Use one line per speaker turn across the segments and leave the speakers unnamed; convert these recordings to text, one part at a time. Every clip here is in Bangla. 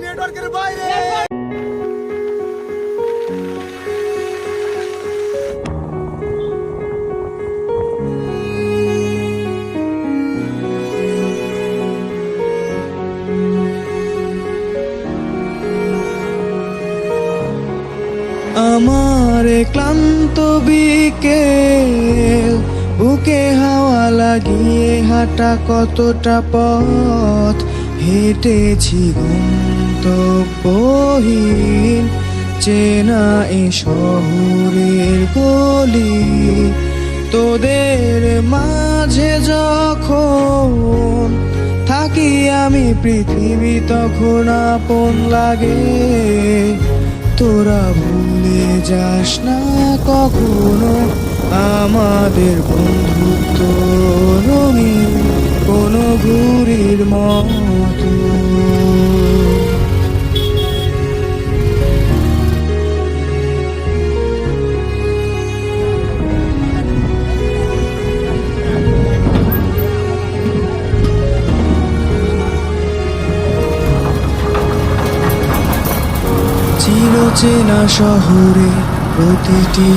নেটওয়ার্কের বাইরে।
আমার ক্লান্ত বিকেল, বুকে হাওয়া লাগিয়ে হাঁটা কতটা পথ হেঁটেছি গন্তব্যহীন চেনা এ শহরের গলি। তোদের মাঝে যখন থাকি আমি, পৃথিবী তখন আপন লাগে। তোরা ভুলে যাস না কখনো আমাদের বন্ধুত্ব রঙিন কোনো ঘুড়ির মতো। চিরচেনা শহরে প্রতিটি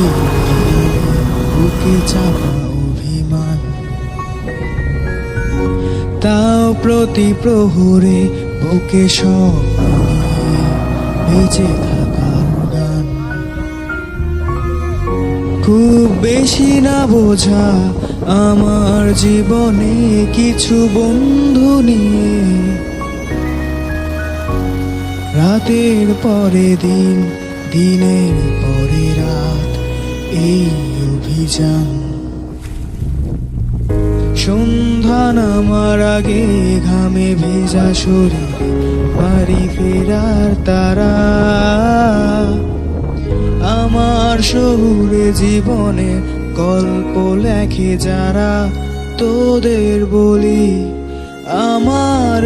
বুকে চাপা অভিমান, তাও প্রতি প্রহরে বুকে স্বপ্ন বেঁচে থাকার গান। খুব বেশি না বোঝা আমার জীবনে কিছু বন্ধু নিয়ে, রাতের পরে দিন, দিনের পরে রাত, এই অভিযান। সন্ধ্যা নামার আগে ঘামে ভেজা শরীরে বাড়ি ফেরার তারা। আমার শহুরে জীবনে গল্প লেখে যারা, তোদের বলি আমার